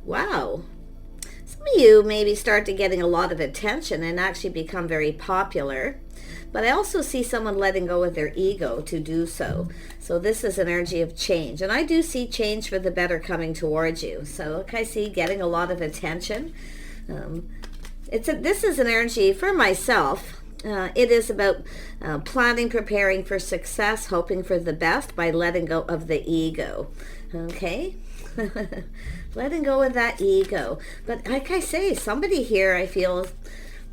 Wow. Some of you maybe start to getting a lot of attention and actually become very popular. But I also see someone letting go of their ego to do so. So this is an energy of change. And I do see change for the better coming towards you. So like I see getting a lot of attention. This is an energy for myself. It is about planning, preparing for success, hoping for the best by letting go of the ego. Okay? Letting go of that ego. But like I say, somebody here, I feel,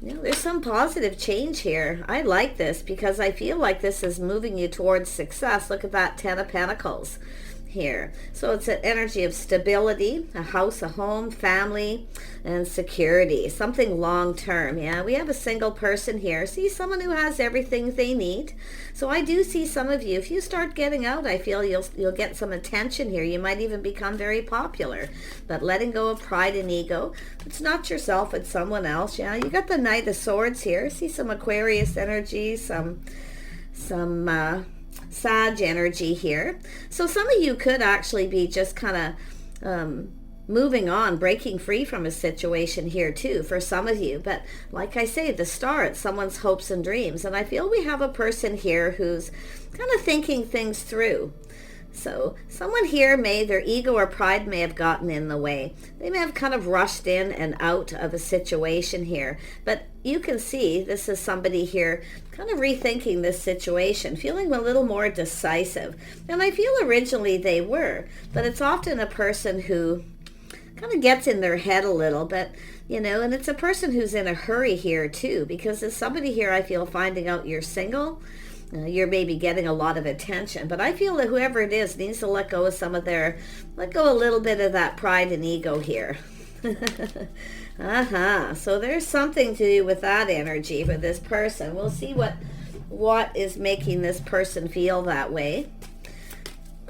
there's some positive change here. I like this because I feel like this is moving you towards success. Look at that 10 of Pentacles here. So it's an energy of stability, a house, a home, family, and security. Something long-term. Yeah, we have a single person here. See, someone who has everything they need. So I do see some of you, if you start getting out, I feel you'll get some attention here. You might even become very popular. But letting go of pride and ego. It's not yourself, it's someone else. Yeah, you got the Knight of Swords here. See some Aquarius energy, some Sag energy here. So some of you could actually be just kind of moving on, breaking free from a situation here too, for some of you. But like I say, the star, it's someone's hopes and dreams. And I feel we have a person here who's kind of thinking things through. So someone here their ego or pride may have gotten in the way. They may have kind of rushed in and out of a situation here. But you can see this is somebody here kind of rethinking this situation, feeling a little more decisive. And I feel originally they were, but it's often a person who kind of gets in their head a little bit, and it's a person who's in a hurry here too, because there's somebody here I feel finding out you're single. You're maybe getting a lot of attention, but I feel that whoever it is needs to let go of let go a little bit of that pride and ego here. So there's something to do with that energy for this person. We'll see what is making this person feel that way.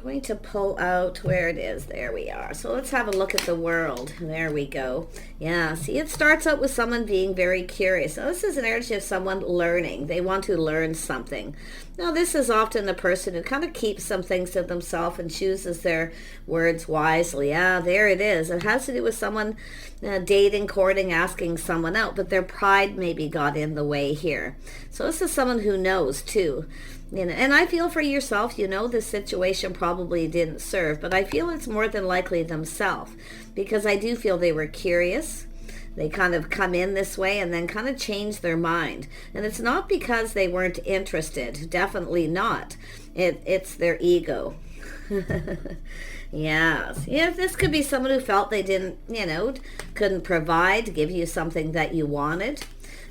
Going to pull out where it is. There we are. So let's have a look at the world. There we go. Yeah, see, it starts out with someone being very curious. Now, this is an energy of someone learning. They want to learn something. Now, this is often the person who kind of keeps some things to themselves and chooses their words wisely. Yeah, there it is. It has to do with someone dating, courting, asking someone out, but their pride maybe got in the way here. So this is someone who knows too. And I feel for yourself, this situation probably didn't serve, but I feel it's more than likely themselves, because I do feel they were curious. They kind of come in this way and then kind of change their mind. And it's not because they weren't interested. Definitely not. It's their ego. Yes. Yeah, this could be someone who felt they didn't, couldn't provide, give you something that you wanted.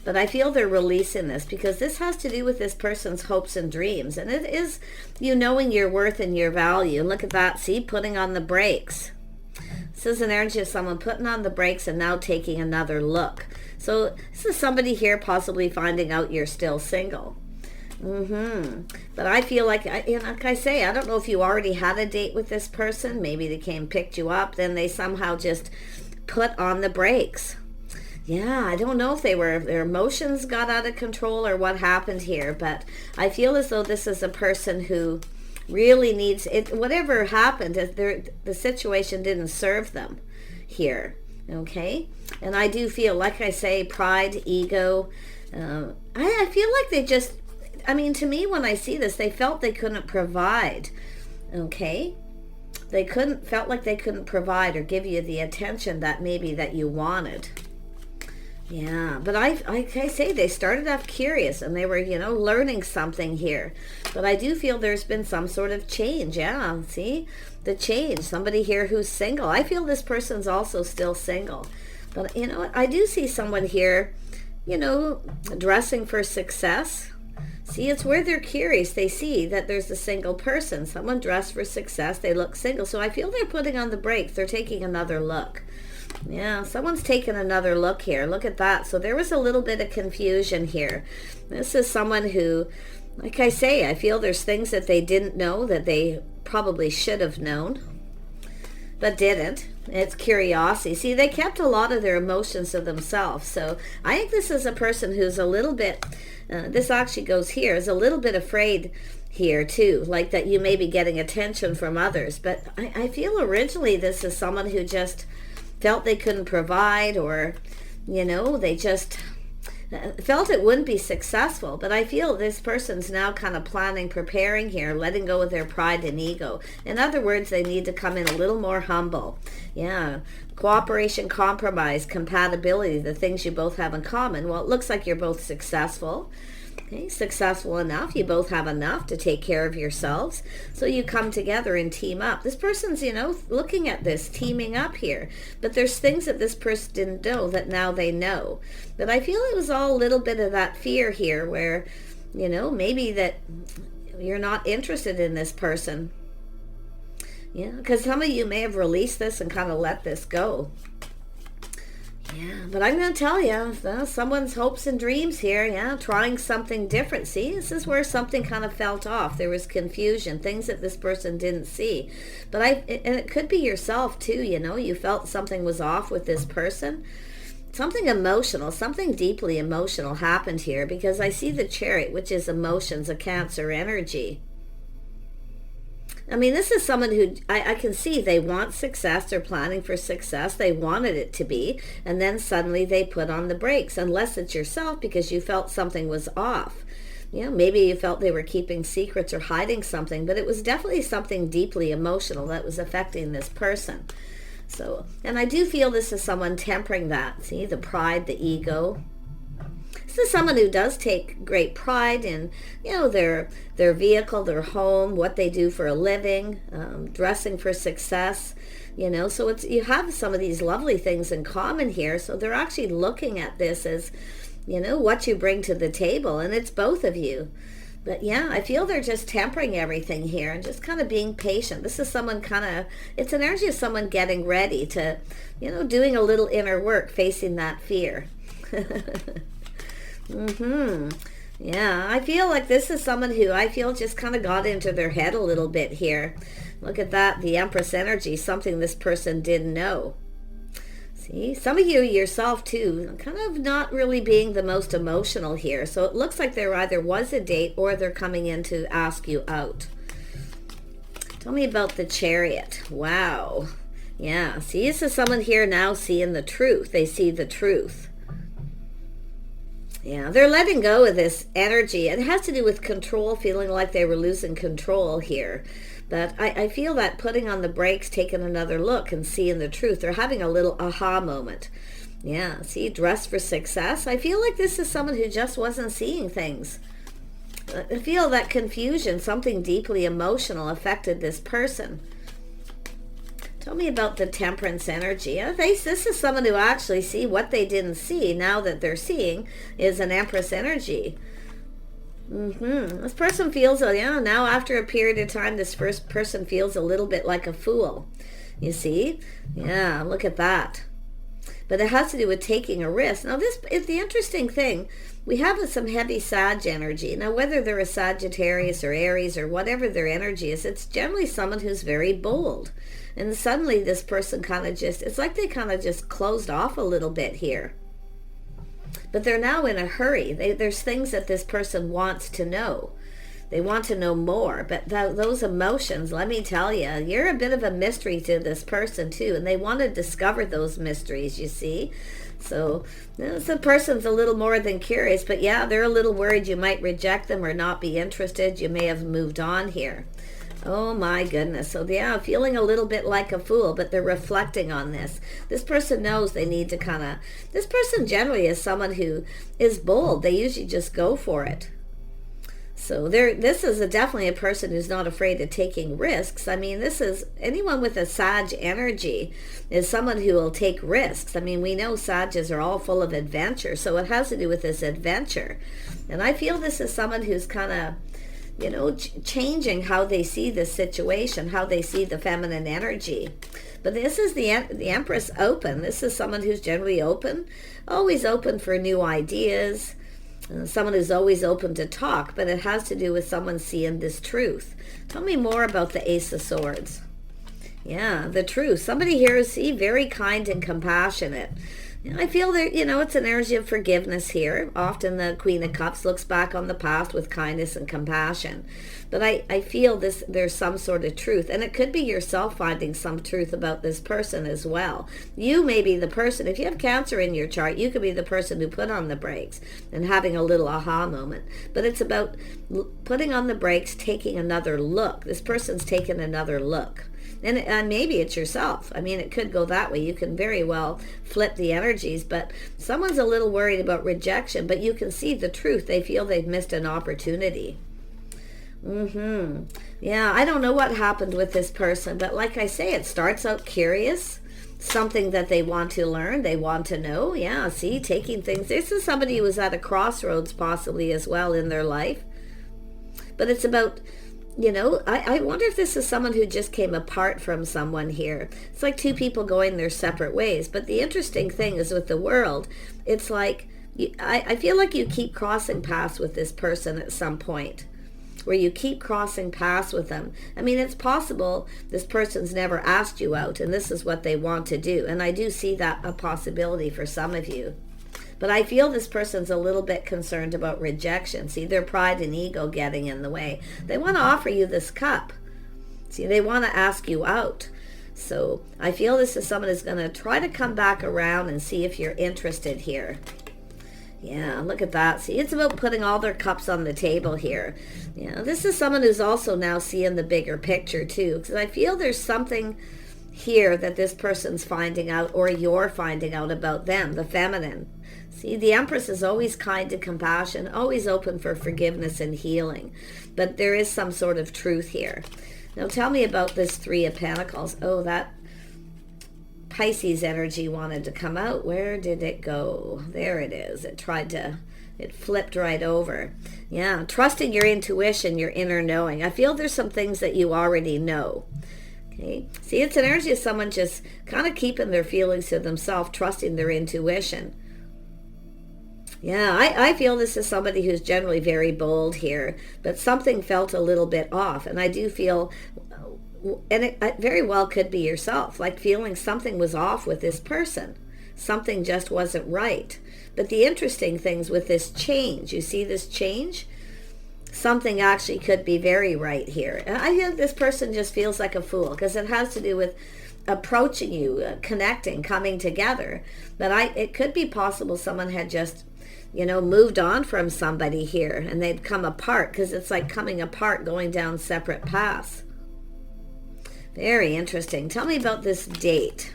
But I feel they're releasing this because this has to do with this person's hopes and dreams. And it is you knowing your worth and your value. And look at that. See, putting on the brakes. This is an energy of someone putting on the brakes and now taking another look. So this is somebody here possibly finding out you're still single. But I feel like, like I say, I don't know if you already had a date with this person. Maybe they came, picked you up, then they somehow just put on the brakes. Yeah, I don't know if their emotions got out of control or what happened here, but I feel as though this is a person who really needs it. Whatever happened, the situation didn't serve them here. Okay, and I do feel, like I say, pride, ego. I feel like they just. To me, when I see this, they felt they couldn't provide. Okay, felt like they couldn't provide or give you the attention that you wanted. Yeah, but like I say, they started off curious and they were, learning something here. But I do feel there's been some sort of change. Yeah, see? The change. Somebody here who's single. I feel this person's also still single. But, I do see someone here, dressing for success. See, it's where they're curious. They see that there's a single person. Someone dressed for success. They look single. So I feel they're putting on the brakes. They're taking another look. Yeah, someone's taken another look here. Look at that. So there was a little bit of confusion here. This is someone who, like I say, I feel there's things that they didn't know that they probably should have known, but didn't. It's curiosity. See, they kept a lot of their emotions to themselves. So I think this is a person who's a little bit, this actually goes here, is a little bit afraid here too, like that you may be getting attention from others. But I feel originally this is someone who just felt they couldn't provide, or, you know, they just felt it wouldn't be successful. But I feel this person's now kind of planning, preparing here, letting go of their pride and ego. In other words, they need to come in a little more humble. Yeah. Cooperation, compromise, compatibility, the things you both have in common. Well, it looks like you're both successful. Okay, successful enough. You both have enough to take care of yourselves. So you come together and team up. This person's, you know, looking at this, teaming up here. But there's things that this person didn't know that now they know. But I feel it was all a little bit of that fear here where, you know, maybe that you're not interested in this person. Yeah, because some of you may have released this and kind of let this go. Yeah, but I'm going to tell you, someone's hopes and dreams here, yeah, trying something different. See, this is where something kind of felt off. There was confusion, things that this person didn't see. But and it could be yourself too, you know, you felt something was off with this person. Something emotional, something deeply emotional happened here, because I see the Chariot, which is emotions, a Cancer energy. I mean, this is someone who I can see they want success. They're planning for success. They wanted it to be. And then suddenly they put on the brakes, unless it's yourself because you felt something was off. You know, maybe you felt they were keeping secrets or hiding something, but it was definitely something deeply emotional that was affecting this person. So, and I do feel this is someone tempering that. See, the pride, the ego. This is someone who does take great pride in, you know, their vehicle, their home, what they do for a living, dressing for success, you know. So it's, you have some of these lovely things in common here. So they're actually looking at this as, you know, what you bring to the table, and it's both of you. But yeah, I feel they're just tempering everything here and just kind of being patient. This is someone kind of, it's an energy of someone getting ready to, you know, doing a little inner work, facing that fear. Yeah, I feel like this is someone who I feel just kind of got into their head a little bit here. Look at that, the Empress energy, something this person didn't know. See, some of you yourself too, kind of not really being the most emotional here. So it looks like there either was a date or they're coming in to ask you out. Tell me about the Chariot. Wow. Yeah, see, this is someone here now seeing the truth. They see the truth. Yeah, they're letting go of this energy. It has to do with control, feeling like they were losing control here. But I feel that putting on the brakes, taking another look and seeing the truth. They're having a little aha moment. Yeah, see, dress for success. I feel like this is someone who just wasn't seeing things. I feel that confusion, something deeply emotional affected this person. Tell me about the Temperance energy. This is someone who actually see what they didn't see. Now that they're seeing is an Empress energy. This person feels, yeah, now after a period of time, this first person feels a little bit like a fool. You see? Yeah, look at that. But it has to do with taking a risk. Now, this is the interesting thing. We have some heavy Sag energy. Now, whether they're a Sagittarius or Aries or whatever their energy is, it's generally someone who's very bold. And suddenly this person kind of just, it's like they kind of just closed off a little bit here. But they're now in a hurry. There's things that this person wants to know. They want to know more. But those emotions, let me tell you, you're a bit of a mystery to this person too. And they want to discover those mysteries, you see. So the person's a little more than curious. But yeah, they're a little worried you might reject them or not be interested. You may have moved on here. Oh my goodness. So yeah, feeling a little bit like a fool, but they're reflecting on this. This person knows they need to kind of, this person generally is someone who is bold. They usually just go for it. So this is definitely a person who's not afraid of taking risks. I mean, this is anyone with a Sag energy is someone who will take risks. I mean, we know Sages are all full of adventure, so it has to do with this adventure. And I feel this is someone who's kind of, you know, changing how they see this situation, how they see the feminine energy. But this is the Empress open. This is someone who's generally open, always open for new ideas, someone who's always open to talk, but it has to do with someone seeing this truth. Tell me more about the Ace of Swords. Yeah, the truth. Somebody here is very kind and compassionate. I feel that, it's an energy of forgiveness here. Often the Queen of Cups looks back on the past with kindness and compassion. But I feel there's some sort of truth. And it could be yourself finding some truth about this person as well. You may be the person, if you have Cancer in your chart, you could be the person who put on the brakes and having a little aha moment. But it's about putting on the brakes, taking another look. This person's taken another look. And maybe it's yourself. I mean, it could go that way. You can very well flip the energies, but someone's a little worried about rejection, but you can see the truth. They feel they've missed an opportunity. Yeah, I don't know what happened with this person, but like I say, it starts out curious, something that they want to learn, they want to know. Yeah, see, taking things. This is somebody who was at a crossroads possibly as well in their life. But it's about... I wonder if this is someone who just came apart from someone here. It's like two people going their separate ways. But the interesting thing is with the world, it's like, I feel like you keep crossing paths with this person at some point, where you keep crossing paths with them. I mean, it's possible this person's never asked you out, and this is what they want to do. And I do see that a possibility for some of you. But I feel this person's a little bit concerned about rejection. See, their pride and ego getting in the way. They want to offer you this cup. See, they want to ask you out. So I feel this is someone who's going to try to come back around and see if you're interested here. Yeah, look at that. See, it's about putting all their cups on the table here. Yeah, this is someone who's also now seeing the bigger picture too. Because I feel there's something here that this person's finding out, or you're finding out about them, the feminine. See, the Empress is always kind and compassion, always open for forgiveness and healing. But there is some sort of truth here. Now tell me about this Three of Pentacles. Oh, that Pisces energy wanted to come out. Where did it go? There it is. It flipped right over. Yeah, trusting your intuition, your inner knowing. I feel there's some things that you already know. Okay. See, it's an energy of someone just kind of keeping their feelings to themselves, trusting their intuition. Yeah, I feel this is somebody who's generally very bold here, but something felt a little bit off. And I do feel, and it very well could be yourself, like feeling something was off with this person. Something just wasn't right. But the interesting things with this change, you see this change? Something actually could be very right here. And I think this person just feels like a fool because it has to do with approaching you, connecting, coming together. But it could be possible someone had just, moved on from somebody here and they'd come apart, because it's like coming apart, going down separate paths. Very interesting. Tell me about this date.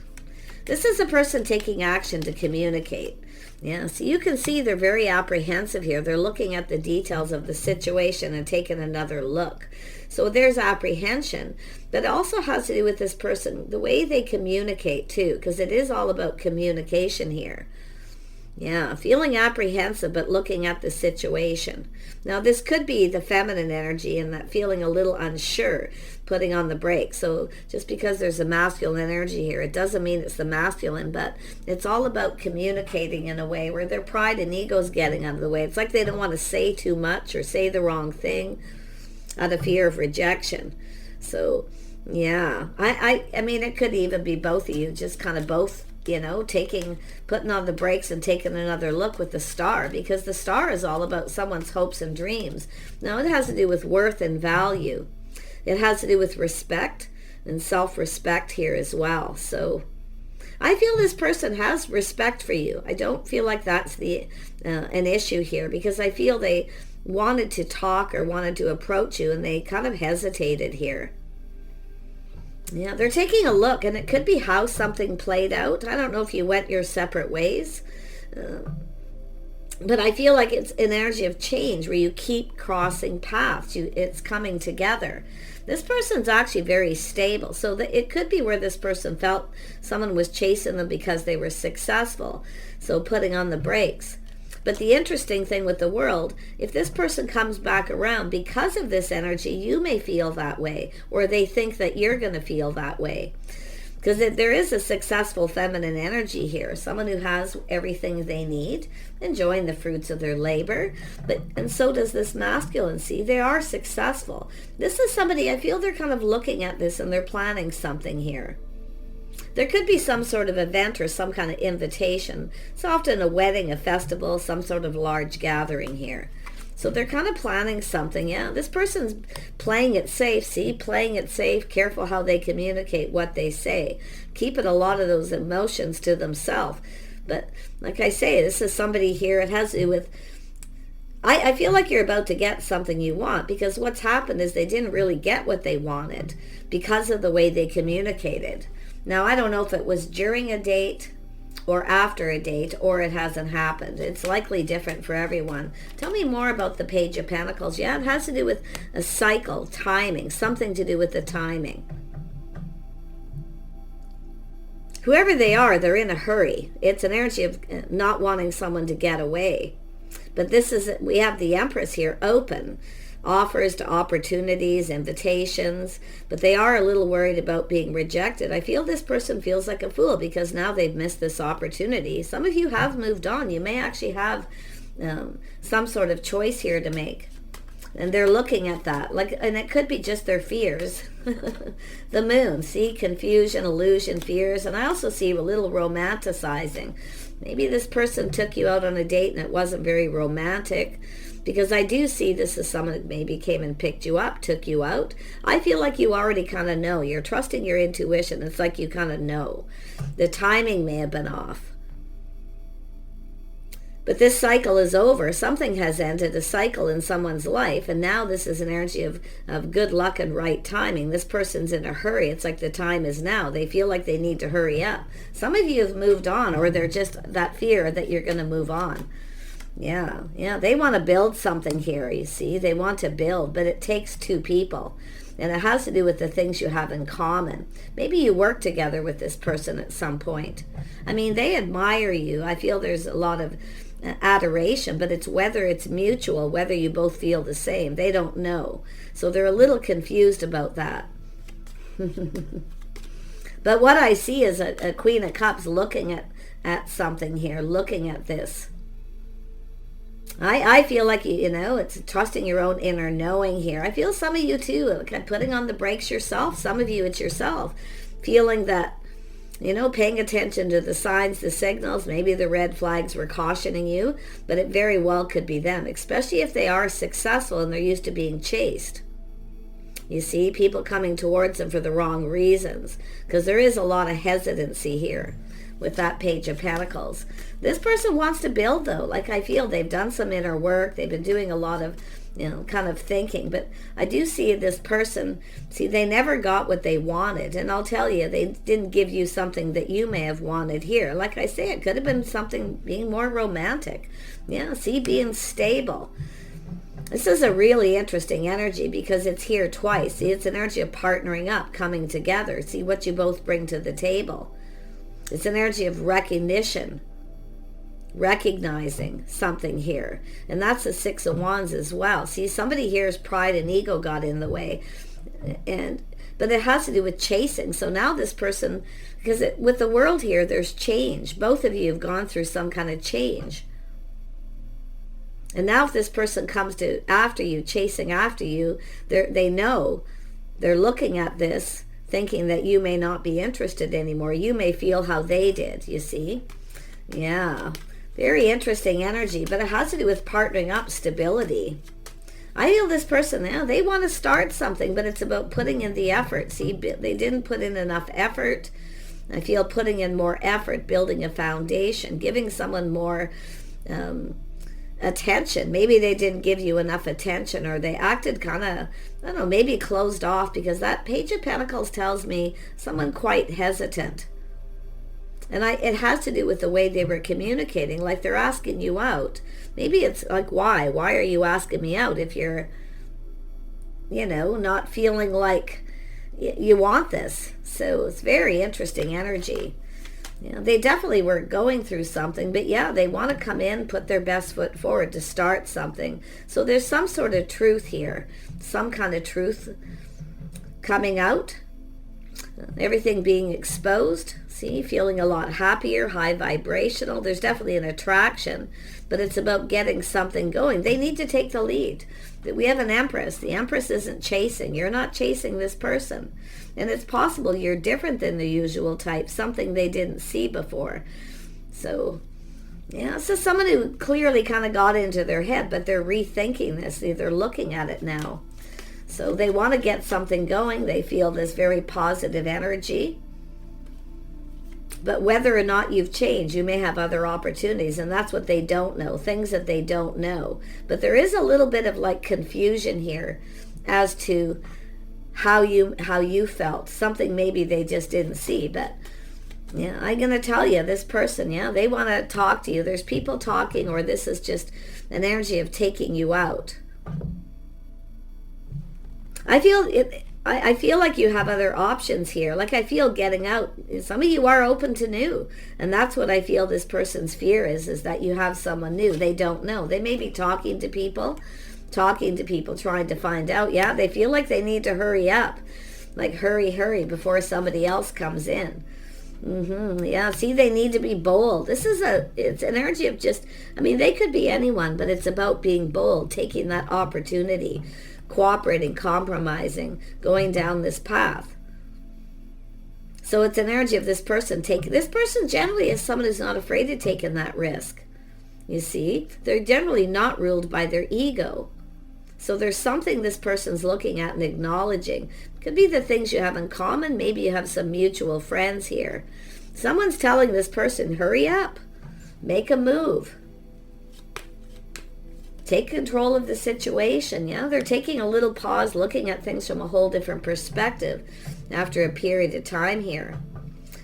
This is a person taking action to communicate. Yeah, so you can see they're very apprehensive here. They're looking at the details of the situation and taking another look. So there's apprehension, but it also has to do with this person, the way they communicate too, because it is all about communication here. Yeah, feeling apprehensive, but looking at the situation. Now, this could be the feminine energy and that feeling a little unsure, putting on the brakes. So just because there's a masculine energy here, it doesn't mean it's the masculine, but it's all about communicating in a way where their pride and ego's getting out of the way. It's like they don't want to say too much or say the wrong thing out of fear of rejection. So, yeah, I mean, it could even be both of you, just kind of both, putting on the brakes and taking another look with the star, because the star is all about someone's hopes and dreams. Now, it has to do with worth and value. It has to do with respect and self-respect here as well. So I feel this person has respect for you. I don't feel like that's an issue here, because I feel they wanted to talk or wanted to approach you and they kind of hesitated here. Yeah, they're taking a look, and it could be how something played out. I don't know if you went your separate ways, but I feel like it's an energy of change where you keep crossing paths. It's coming together. This person's actually very stable, so it could be where this person felt someone was chasing them because they were successful, so putting on the brakes. But the interesting thing with the world, if this person comes back around because of this energy, you may feel that way, or they think that you're going to feel that way. Because there is a successful feminine energy here, someone who has everything they need, enjoying the fruits of their labor. And so does this masculine. See, they are successful. This is somebody, I feel they're kind of looking at this and they're planning something here. There could be some sort of event or some kind of invitation. It's often a wedding, a festival, some sort of large gathering here. So they're kind of planning something. Yeah, this person's playing it safe. See, playing it safe, careful how they communicate what they say. Keeping a lot of those emotions to themselves. But like I say, this is somebody here, it has to do with, I feel like you're about to get something you want, because what's happened is they didn't really get what they wanted because of the way they communicated. Now, I don't know if it was during a date or after a date, or it hasn't happened. It's likely different for everyone. Tell me more about the Page of Pentacles. Yeah, it has to do with a cycle, timing, something to do with the timing. Whoever they are, they're in a hurry. It's an energy of not wanting someone to get away. But this is, we have the Empress here, open. Offers to opportunities, invitations, but they are a little worried about being rejected. I feel this person feels like a fool because now they've missed this opportunity. Some of you have moved on. You may actually have some sort of choice here to make. And they're looking at that. And it could be just their fears. The moon, see, confusion, illusion, fears. And I also see a little romanticizing. Maybe this person took you out on a date and it wasn't very romantic. Because I do see this as someone that maybe came and picked you up, took you out. I feel like you already kind of know. You're trusting your intuition. It's like you kind of know. The timing may have been off. But this cycle is over. Something has ended a cycle in someone's life. And now this is an energy of good luck and right timing. This person's in a hurry. It's like the time is now. They feel like they need to hurry up. Some of you have moved on, or they're just that fear that you're going to move on. Yeah, they want to build something here, you see. They want to build, but it takes two people. And it has to do with the things you have in common. Maybe you work together with this person at some point. I mean, they admire you. I feel there's a lot of adoration, but it's whether it's mutual, whether you both feel the same. They don't know. So they're a little confused about that. But what I see is a Queen of Cups looking at something here, looking at this. I feel like, it's trusting your own inner knowing here. I feel some of you too, like putting on the brakes yourself. Some of you, it's yourself. Feeling that, paying attention to the signs, the signals. Maybe the red flags were cautioning you, but it very well could be them, especially if they are successful and they're used to being chased. You see, people coming towards them for the wrong reasons, because there is a lot of hesitancy here. With that Page of Pentacles. This person wants to build, though. Like, I feel they've done some inner work. They've been doing a lot of, kind of thinking. But I do see this person, they never got what they wanted. And I'll tell you, they didn't give you something that you may have wanted here. Like I say, it could have been something being more romantic. Yeah, see, being stable. This is a really interesting energy because it's here twice. See, it's an energy of partnering up, coming together. See what you both bring to the table. It's an energy of recognition, recognizing something here. And that's the Six of Wands as well. See, somebody here's pride and ego got in the way. But it has to do with chasing. So now this person, because with the world here, there's change. Both of you have gone through some kind of change. And now if this person comes after you, chasing after you, they know, they're looking at this, thinking that you may not be interested anymore. You may feel how they did, you see? Yeah, very interesting energy, but it has to do with partnering up, stability. I feel this person now, they want to start something, but it's about putting in the effort. See, they didn't put in enough effort. I feel putting in more effort, building a foundation, giving someone more attention. Maybe they didn't give you enough attention, or they acted kind of, I don't know, maybe closed off, because that Page of Pentacles tells me someone quite hesitant. And it has to do with the way they were communicating, like they're asking you out. Maybe it's like, why? Why are you asking me out if you're, not feeling like you want this? So it's very interesting energy. They definitely were going through something, but yeah, they want to come in, put their best foot forward to start something. So there's some sort of truth here, some kind of truth coming out. Everything being exposed. See, feeling a lot happier, high vibrational. There's definitely an attraction, but it's about getting something going. They need to take the lead. We have an Empress. The Empress isn't chasing. You're not chasing this person. And it's possible you're different than the usual type, something they didn't see before. So, yeah, so someone who clearly kind of got into their head, but they're rethinking this. They're looking at it now. So they want to get something going. They feel this very positive energy. But whether or not you've changed, you may have other opportunities, and that's what they don't know, things that they don't know. But there is a little bit of like confusion here as to how you felt. Something maybe they just didn't see. But yeah, I'm going to tell you, this person, yeah, they want to talk to you. There's people talking, or this is just an energy of taking you out. I feel like you have other options here. Like I feel getting out. Some of you are open to new. And that's what I feel this person's fear is that you have someone new. They don't know. They may be talking to people, trying to find out. Yeah, they feel like they need to hurry up. Like hurry before somebody else comes in. Yeah, see, they need to be bold. It's an energy of just, I mean, they could be anyone, but it's about being bold, taking that opportunity, cooperating, compromising, going down this path. So it's an energy of this person this person generally is someone who's not afraid of taking that risk. You see, they're generally not ruled by their ego. So there's something this person's looking at and acknowledging. Could be the things you have in common. Maybe you have some mutual friends here. Someone's telling this person, hurry up, make a move. Take control of the situation. Yeah, they're taking a little pause, looking at things from a whole different perspective after a period of time here.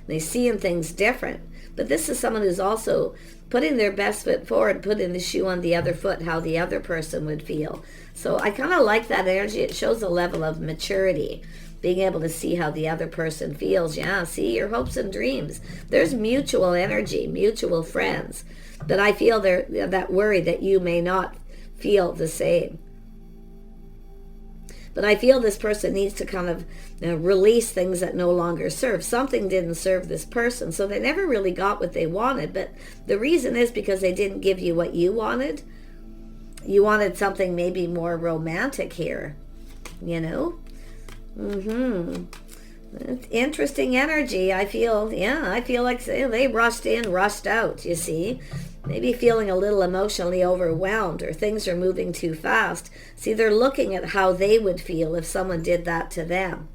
They're seeing things different. But this is someone who's also putting their best foot forward, putting the shoe on the other foot, how the other person would feel. So I kind of like that energy. It shows a level of maturity, being able to see how the other person feels. Yeah, see, your hopes and dreams. There's mutual energy, mutual friends. But I feel that worry that you may not feel the same. But I feel this person needs to kind of release things that no longer serve. Something didn't serve this person, so they never really got what they wanted. But the reason is because they didn't give you what you wanted. You wanted something maybe more romantic here, you know? Interesting energy. I feel like they rushed in, rushed out, you see? Maybe feeling a little emotionally overwhelmed, or things are moving too fast. See, they're looking at how they would feel if someone did that to them.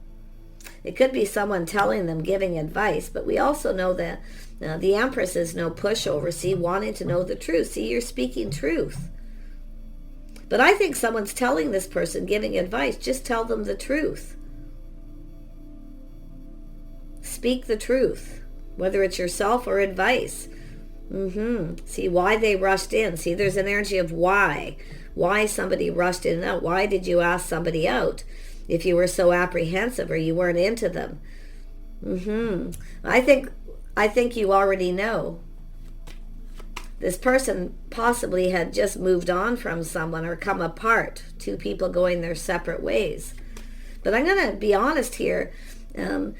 It could be someone telling them, giving advice, but we also know that the Empress is no pushover. See, wanting to know the truth. See, you're speaking truth. But I think someone's telling this person, giving advice, just tell them the truth. Speak the truth, whether it's yourself or advice. See, why they rushed in. See, there's an energy of why somebody rushed in and out. Why did you ask somebody out if you were so apprehensive or you weren't into them? I think you already know. This person possibly had just moved on from someone or come apart, two people going their separate ways. But I'm going to be honest here.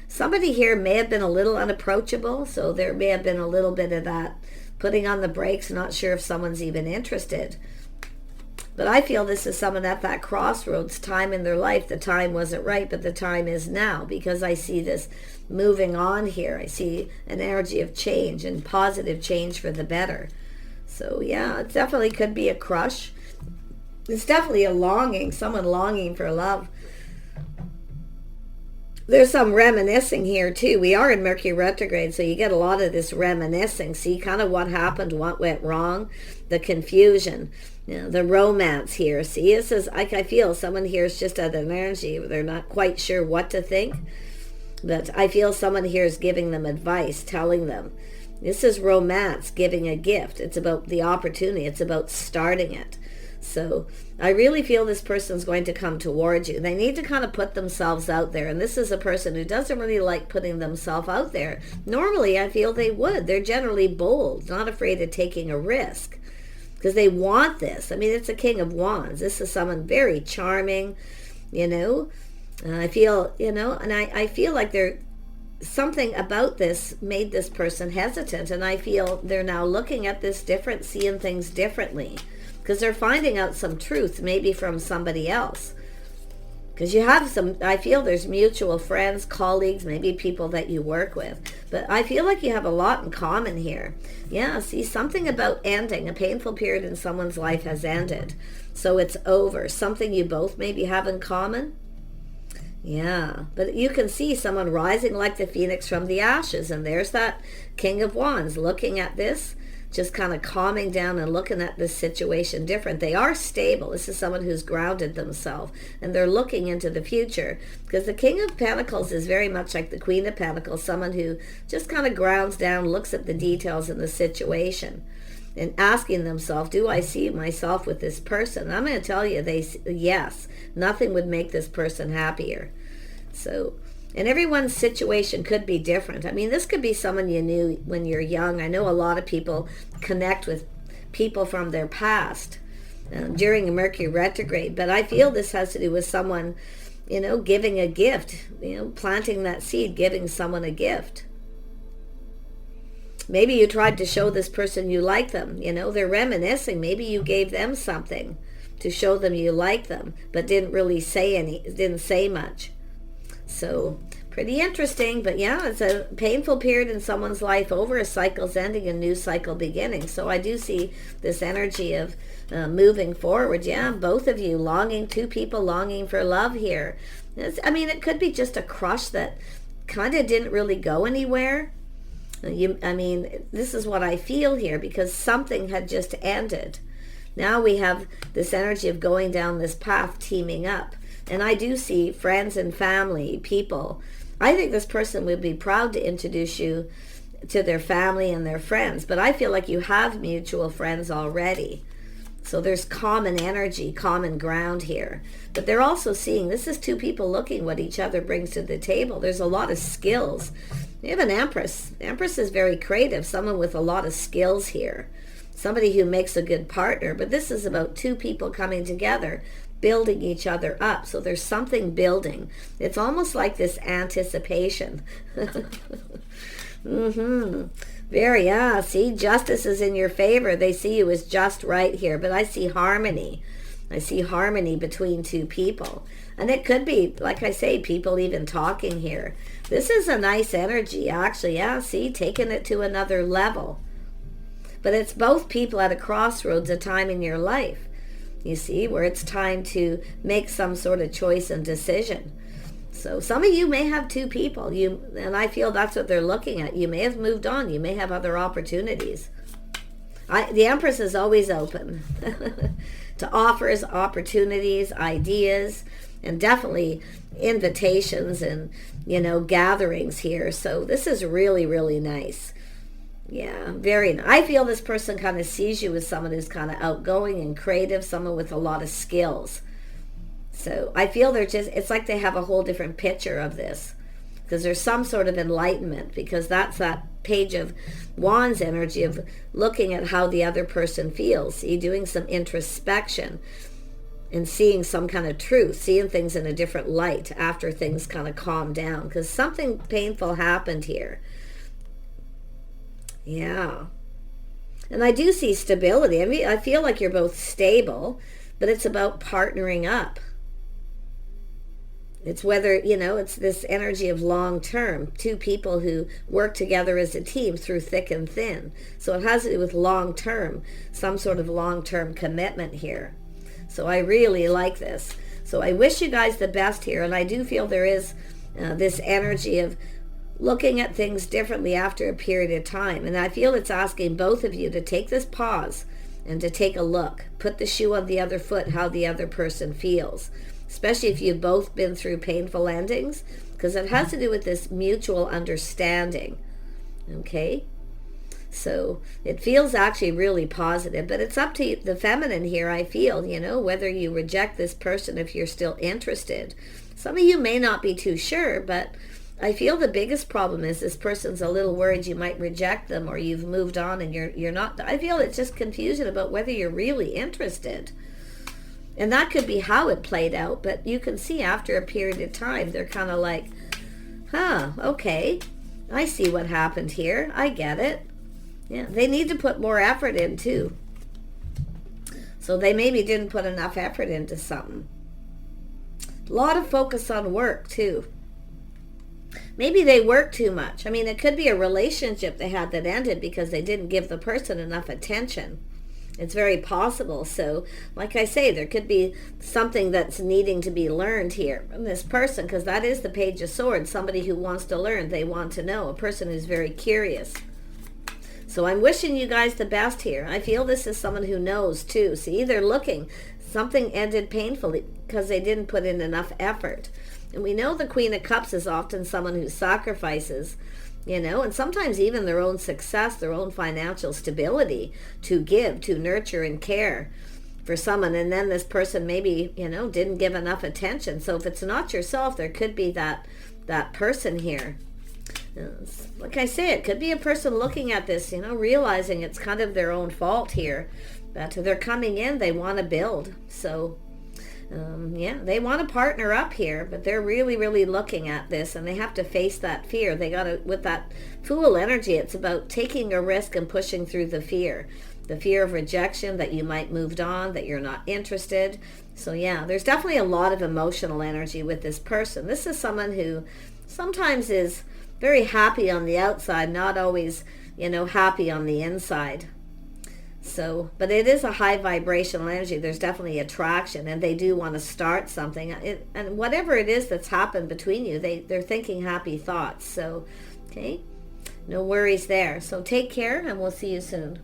Somebody here may have been a little unapproachable, so there may have been a little bit of that putting on the brakes, not sure if someone's even interested. But I feel this is someone at that crossroads time in their life. The time wasn't right, but the time is now, because I see this moving on here. I see an energy of change and positive change for the better. So yeah, it definitely could be a crush. It's definitely a longing, someone longing for love. There's some reminiscing here too. We are in Mercury retrograde, so you get a lot of this reminiscing. See kind of what happened, what went wrong, the confusion, the romance here. See, this is, I feel someone here is just at an energy. They're not quite sure what to think, but I feel someone here is giving them advice, telling them. This is romance, giving a gift. It's about the opportunity. It's about starting it. So I really feel this person's going to come towards you. They need to kind of put themselves out there. And this is a person who doesn't really like putting themselves out there. Normally, I feel they would. They're generally bold, not afraid of taking a risk, because they want this. I mean, it's a King of Wands. This is someone very charming, you know. I feel, you know, and I feel like they're something about this made this person hesitant, and I feel they're now looking at this different, seeing things differently, because they're finding out some truth maybe from somebody else. Because you have some, I feel there's mutual friends, colleagues, maybe people that you work with. But I feel like you have a lot in common here. Yeah, see, something about ending. A painful period in someone's life has ended. So it's over. Something you both maybe have in common. Yeah, but you can see someone rising like the phoenix from the ashes. And there's that King of Wands looking at this, just kind of calming down and looking at this situation different. They are stable. This is someone who's grounded themselves, and they're looking into the future, because the King of Pentacles is very much like the Queen of Pentacles, someone who just kind of grounds down, looks at the details in the situation, and asking themselves, do I see myself with this person? I'm going to tell you, yes, nothing would make this person happier. So, and everyone's situation could be different. I mean, this could be someone you knew when you're young. I know a lot of people connect with people from their past during a Mercury retrograde, but I feel this has to do with someone, giving a gift, planting that seed, giving someone a gift. Maybe you tried to show this person you like them. They're reminiscing. Maybe you gave them something to show them you like them, but didn't say much. So pretty interesting, but yeah, it's a painful period in someone's life over. A cycle's ending, a new cycle beginning. So I do see this energy of moving forward. Yeah, both of you two people longing for love here. It could be just a crush that kind of didn't really go anywhere. This is what I feel here, because something had just ended. Now we have this energy of going down this path, teaming up. And I do see friends and family, people. I think this person would be proud to introduce you to their family and their friends. But I feel like you have mutual friends already. So there's common energy, common ground here. But they're also seeing, this is two people looking what each other brings to the table. There's a lot of skills. You have an Empress. Empress is very creative, someone with a lot of skills here. Somebody who makes a good partner. But this is about two people coming together, building each other up. So there's something building. It's almost like this anticipation. See, justice is in your favor. They see you as just right here. But I see harmony. I see harmony between two people. And it could be, like I say, people even talking here. This is a nice energy, actually. Yeah, see, taking it to another level. But it's both people at a crossroads, a time in your life, you see, where it's time to make some sort of choice and decision. So some of you may have two people, and I feel that's what they're looking at. You may have moved on. You may have other opportunities. The Empress is always open to offers, opportunities, ideas, and definitely invitations and, gatherings here. So this is really, really nice. Yeah, very nice. I feel this person kind of sees you as someone who's kind of outgoing and creative, someone with a lot of skills. So I feel it's like they have a whole different picture of this, because there's some sort of enlightenment, because that's that Page of Wands energy of looking at how the other person feels. See, doing some introspection and seeing some kind of truth, seeing things in a different light after things kind of calm down, because something painful happened here. Yeah. And I do see stability. I feel like you're both stable, but it's about partnering up. It's whether, it's this energy of long term, two people who work together as a team through thick and thin. So it has to do with long term, some sort of long term commitment here. So I really like this. So I wish you guys the best here. And I do feel there is this energy of looking at things differently after a period of time. And I feel it's asking both of you to take this pause and to take a look. Put the shoe on the other foot, how the other person feels. Especially if you've both been through painful endings, because it has to do with this mutual understanding. Okay? So it feels actually really positive, but it's up to the feminine here, I feel, whether you reject this person if you're still interested. Some of you may not be too sure, but I feel the biggest problem is this person's a little worried you might reject them, or you've moved on and you're not. I feel it's just confusion about whether you're really interested. And that could be how it played out, but you can see after a period of time, they're kind of like, Huh, okay. I see what happened here. I get it. Yeah, they need to put more effort in too. So they maybe didn't put enough effort into something. A lot of focus on work too. Maybe they work too much. I mean, it could be a relationship they had that ended because they didn't give the person enough attention. It's very possible. So, like I say, there could be something that's needing to be learned here from this person, because that is the Page of Swords. Somebody who wants to learn, they want to know. A person who's very curious. So I'm wishing you guys the best here. I feel this is someone who knows too. See, they're looking. Something ended painfully because they didn't put in enough effort. And we know the Queen of Cups is often someone who sacrifices, you know, and sometimes even their own success, their own financial stability to give, to nurture and care for someone. And then this person maybe, you know, didn't give enough attention. So if it's not yourself, there could be that person here. Like I say, it could be a person looking at this, you know, realizing it's kind of their own fault here. That they're coming in, they want to build. So yeah, they want to partner up here, but they're really, really looking at this, and they have to face that fear. They got to, with that Fool energy, it's about taking a risk and pushing through the fear of rejection, that you might moved on, that you're not interested. So yeah, there's definitely a lot of emotional energy with this person. This is someone who sometimes is very happy on the outside, not always, you know, happy on the inside. So, but it is a high vibrational energy. There's definitely attraction, and they do want to start something. And whatever it is that's happened between you, they're thinking happy thoughts. So, okay, no worries there. So take care, and we'll see you soon.